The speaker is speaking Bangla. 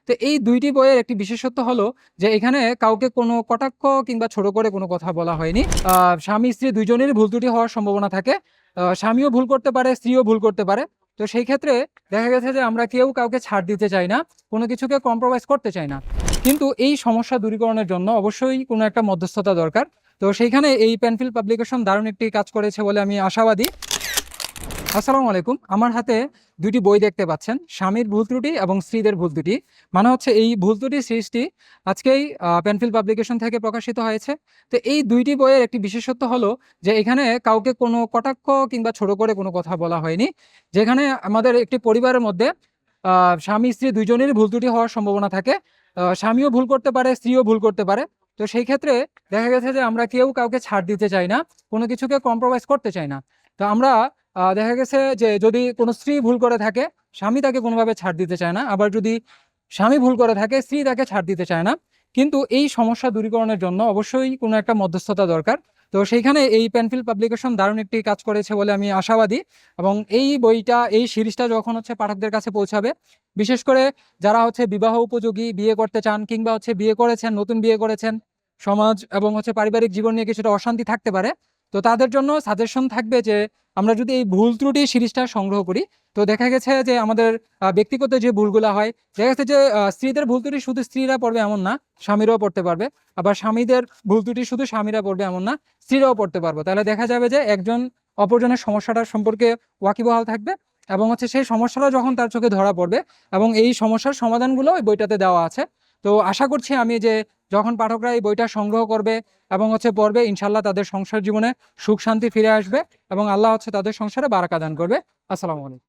তো এই দুইটি বইয়ের একটি বিশেষত্ব হলো যে এখানে কাউকে কোনো কটাক্ষ কিংবা ছোট করে কোনো কথা বলা হয়নি। স্বামী স্ত্রী দুইজনেরই ভুল ত্রুটি হওয়ার সম্ভাবনা থাকে। স্বামীও ভুল করতে পারে, স্ত্রীও ভুল করতে পারে। তো সেই ক্ষেত্রে দেখা গেছে যে আমরা কেউ কাউকে ছাড় দিতে চাই না, কোনো কিছুকে কম্প্রোমাইজ করতে চাই না। কিন্তু এই সমস্যা দূরীকরণের জন্য অবশ্যই কোনো একটা মধ্যস্থতা দরকার। তো সেইখানে এই পেনফিল পাবলিকেশন দারুণ একটি কাজ করেছে বলে আমি আশাবাদী। আসসালামু আলাইকুম। আমার হাতে দুইটি বই দেখতে পাচ্ছেন, স্বামীর ভুল ত্রুটি এবং স্ত্রীদের ভুল ত্রুটি। মানে হচ্ছে এই ভুল ত্রুটি সিরিজটি আজকেই পেনফিল পাবলিকেশন থেকে প্রকাশিত হয়েছে। তো এই দুইটি বইয়ের একটি বিশেষত্ব হলো যে এখানে কাউকে কোনো কটাক্ষ কিংবা ছোট করে কোনো কথা বলা হয়নি। যেখানে আমাদের একটি পরিবারের মধ্যে স্বামী স্ত্রী দুইজনেরই ভুল ত্রুটি হওয়ার সম্ভাবনা থাকে। স্বামীও ভুল করতে পারে, স্ত্রীও ভুল করতে পারে। তো সেই ক্ষেত্রে দেখা গেছে যে আমরা কেউ কাউকে ছাড় দিতে চাই না, কোনো কিছুকে কম্প্রোমাইজ করতে চাই না। তো আমরা দেখা গেছে যে যদি কোনো স্ত্রী ভুল করে থাকে, স্বামী তাকে কোনোভাবে ছাড় দিতে চায় না। আবার যদি স্বামী ভুল করে থাকে, স্ত্রী তাকে ছাড় দিতে চায় না। কিন্তু এই সমস্যা দূরীকরণের জন্য অবশ্যই কোনো একটা মধ্যস্থতা দরকার। তো সেইখানে এই পেনফিল পাবলিকেশন দারুণ একটি কাজ করেছে বলে আমি আশাবাদী। এবং এই বইটা, এই সিরিজটা যখন পাঠকদের কাছে পৌঁছাবে, বিশেষ করে যারা বিবাহ উপযোগী, বিয়ে করতে চান কিংবা বিয়ে করেছেন, নতুন বিয়ে করেছেন, সমাজ এবং পারিবারিক জীবন নিয়ে কিছুটা অশান্তি থাকতে পারে, তো তাদের জন্য সাজেশন থাকবে যে আমরা যদি এই ভুল ত্রুটি সিরিজটা সংগ্রহ করি, তো দেখা গেছে যে আমাদের ব্যক্তিগত যে ভুলগুলো হয়, দেখা গেছে যে স্ত্রীদের ভুল ত্রুটি শুধু স্ত্রীরা পড়বে এমন না, স্বামীরাও পড়তে পারবে। আবার স্বামীদের ভুল ত্রুটি শুধু স্বামীরা পড়বে এমন না, স্ত্রীরাও পড়তে পারবে। তাহলে দেখা যাবে যে একজন অপরজনের সমস্যাটার সম্পর্কে ওয়াকিবহাল থাকবে এবং সেই সমস্যাটা যখন তার চোখে ধরা পড়বে, এবং এই সমস্যার সমাধানগুলো ওই বইটাতে দেওয়া আছে। তো আশা করছি আমি যে যখন পাঠকরা এই বইটা সংগ্রহ করবে এবং পড়বে, ইনশাল্লাহ তাদের সংসার জীবনে সুখ শান্তি ফিরে আসবে এবং আল্লাহ তাদের সংসারে বারাকা দান করবে। আসসালামু আলাইকুম।